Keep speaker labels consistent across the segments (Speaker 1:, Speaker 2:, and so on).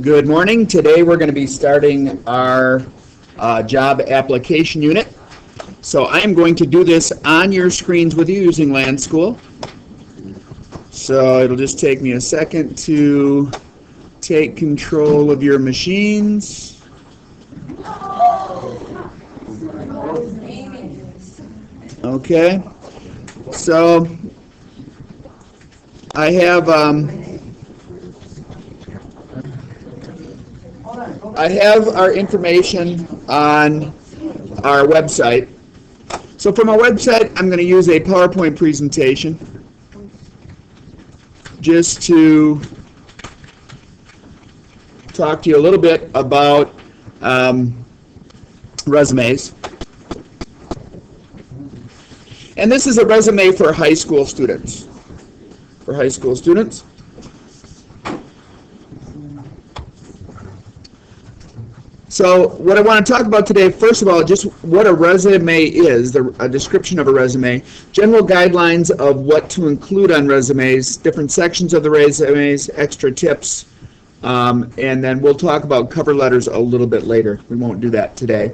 Speaker 1: Good morning. Today we're going to be starting our job application unit. So I'm going to do this on your screens with you using Land School. So it'll just take me a second to take control of your machines. Okay. So I have our information on our website. So from our website, I'm going to use a PowerPoint presentation just to talk to you a little bit about resumes. And this is a resume for high school students. So what I want to talk about today, first of all, just what a resume is, a description of a resume, general guidelines of what to include on resumes, different sections of the resumes, extra tips, and then we'll talk about cover letters a little bit later. We won't do that today.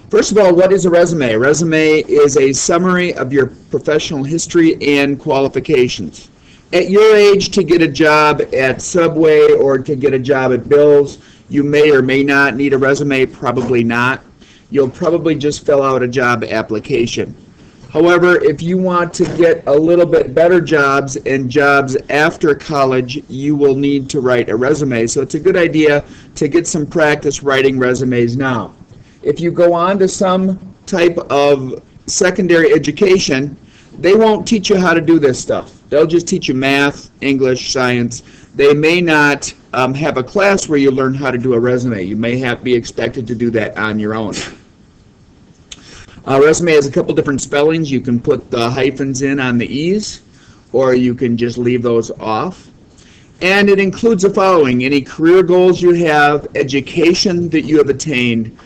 Speaker 1: First of all, what is a resume? A resume is a summary of your professional history and qualifications. At your age, to get a job at Subway or to get a job at Bill's, you may or may not need a resume, probably not. You'll probably just fill out a job application. However, if you want to get a little bit better jobs and jobs after college, you will need to write a resume. So it's a good idea to get some practice writing resumes now. If you go on to some type of secondary education, they won't teach you how to do this stuff. They'll just teach you math, English, science. They may not have a class where you learn how to do a resume. You may be expected to do that on your own. A resume has a couple different spellings. You can put the hyphens in on the E's, or you can just leave those off. And it includes the following: any career goals you have, education that you have attained,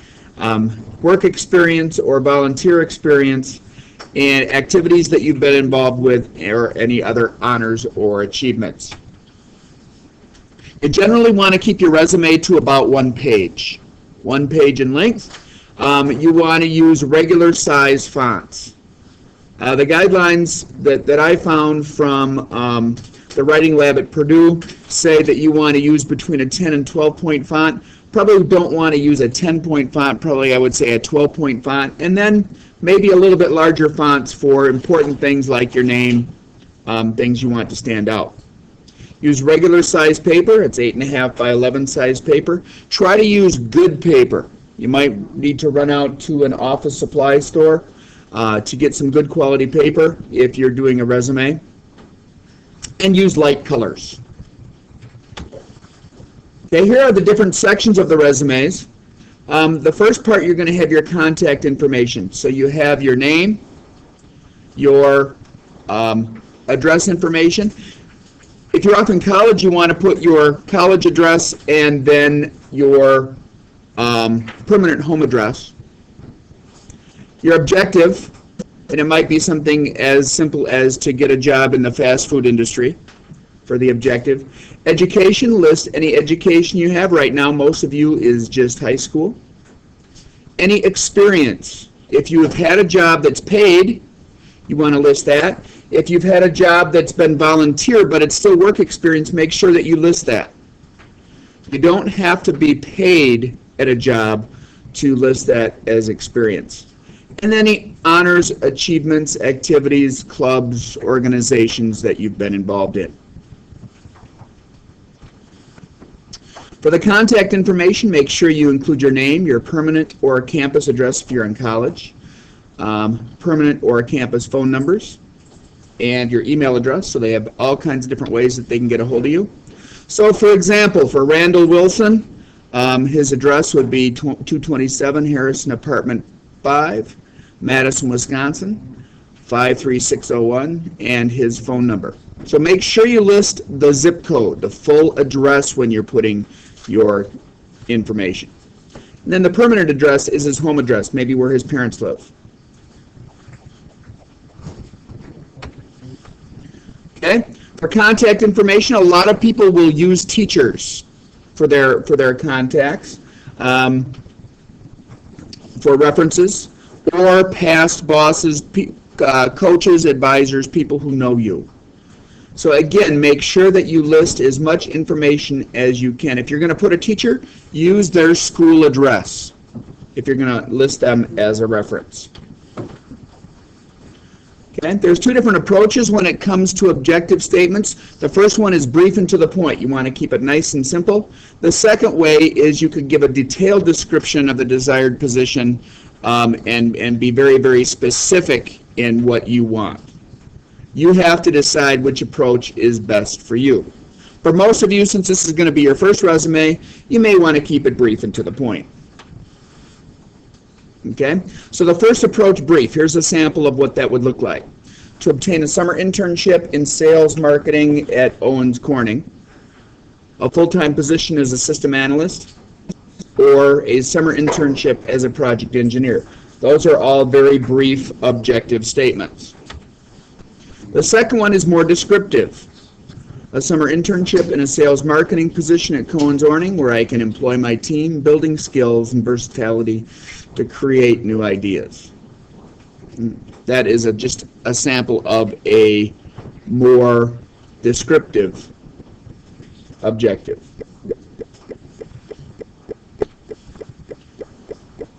Speaker 1: work experience or volunteer experience, and activities that you've been involved with, or any other honors or achievements. You generally want to keep your resume to about 1 page in length. You want to use regular size fonts. The guidelines that I found from the Writing Lab at Purdue say that you want to use between a 10 and 12 point font. Probably don't want to use a 10-point font, probably I would say a 12-point font, and then maybe a little bit larger fonts for important things like your name, things you want to stand out. Use regular size paper. It's 8.5 by 11 size paper. Try to use good paper. You might need to run out to an office supply store to get some good quality paper if you're doing a resume. And use light colors. Okay, here are the different sections of the resumes. The first part, you're going to have your contact information. So you have your name, your address information. If you're off in college, you want to put your college address and then your permanent home address. Your objective, and it might be something as simple as to get a job in the fast food industry for the objective. Education, list any education you have. Right now, most of you is just high school. Any experience. If you have had a job that's paid, you want to list that. If you've had a job that's been volunteer, but it's still work experience, make sure that you list that. You don't have to be paid at a job to list that as experience. And any honors, achievements, activities, clubs, organizations that you've been involved in. For the contact information, make sure you include your name, your permanent or campus address if you're in college, permanent or campus phone numbers, and your email address, so they have all kinds of different ways that they can get a hold of you. So for example, for Randall Wilson, his address would be 227 Harrison Apartment 5, Madison, Wisconsin, 53601, and his phone number. So make sure you list the zip code, the full address when you're putting your information. And then the permanent address is his home address, maybe where his parents live. Okay? For contact information, a lot of people will use teachers for their contacts, for references, or past bosses, coaches, advisors, people who know you. So again, make sure that you list as much information as you can. If you're going to put a teacher, use their school address if you're going to list them as a reference. Okay, there's two different approaches when it comes to objective statements. The first one is brief and to the point. You want to keep it nice and simple. The second way is you could give a detailed description of the desired position and be very, very specific in what you want. You have to decide which approach is best for you. For most of you, since this is going to be your first resume, you may want to keep it brief and to the point. Okay, so the first approach, brief. Here's a sample of what that would look like. To obtain a summer internship in sales marketing at Owens Corning, a full-time position as a system analyst, or a summer internship as a project engineer. Those are all very brief, objective statements. The second one is more descriptive. A summer internship in a sales marketing position at Owens Corning, where I can employ my team, building skills, and versatility to create new ideas. That is just a sample of a more descriptive objective.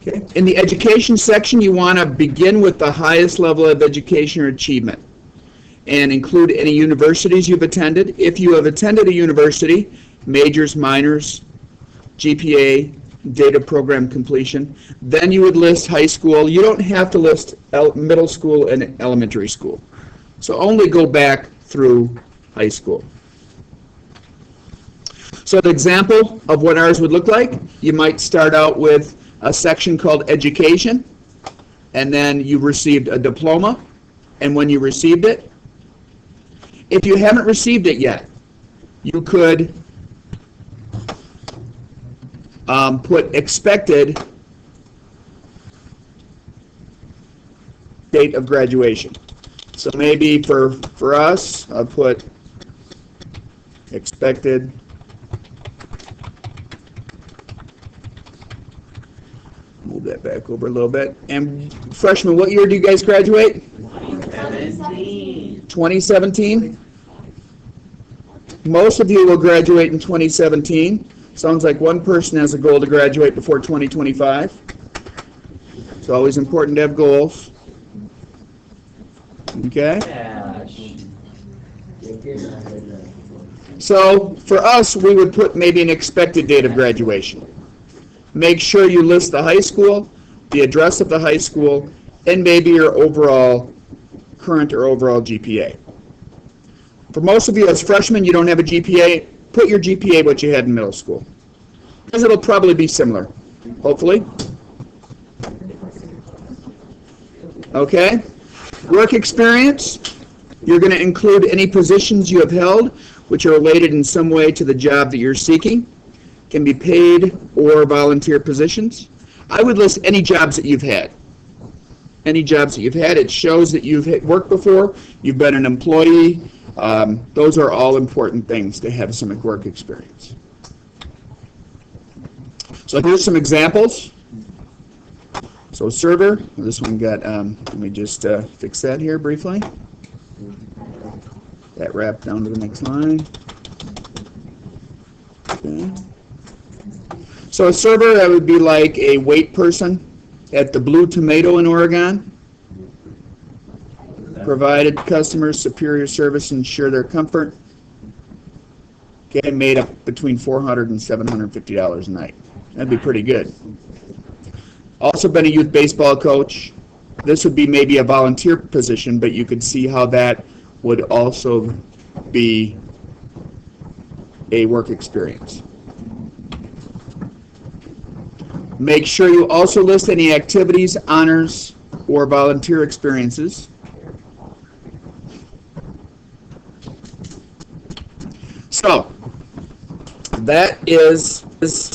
Speaker 1: Okay. In the education section, you want to begin with the highest level of education or achievement and include any universities you've attended. If you have attended a university, majors, minors, GPA, date of program completion, then you would list high school. You don't have to list middle school and elementary school. So only go back through high school. So the example of what ours would look like, you might start out with a section called education, and then you received a diploma, and when you received it, if you haven't received it yet, you could put expected date of graduation. So maybe for us, I'll put expected move that back over a little bit. And freshmen, what year do you guys graduate?
Speaker 2: 2017.
Speaker 1: 2017? Most of you will graduate in 2017. Sounds like one person has a goal to graduate before 2025. It's always important to have goals. Okay? So for us, we would put maybe an expected date of graduation. Make sure you list the high school, the address of the high school, and maybe your overall current or overall GPA. For most of you as freshmen, you don't have a GPA. Put your GPA what you had in middle school, because it'll probably be similar, hopefully. Okay. Work experience. You're going to include any positions you have held which are related in some way to the job that you're seeking. Can be paid or volunteer positions. I would list any jobs that you've had. Any jobs that you've had. It shows that you've worked before, you've been an employee. Those are all important things to have some work experience. So here's some examples. So server, this one got, let me just fix that here briefly. That wrapped down to the next line. Okay. So a server, that would be like a wait person at the Blue Tomato in Oregon. Provided customers superior service and ensure their comfort. Okay, made up between $400 and $750 a night. That'd be pretty good. Also been a youth baseball coach. This would be maybe a volunteer position, but you could see how that would also be a work experience. Make sure you also list any activities, honors, or volunteer experiences. So, that is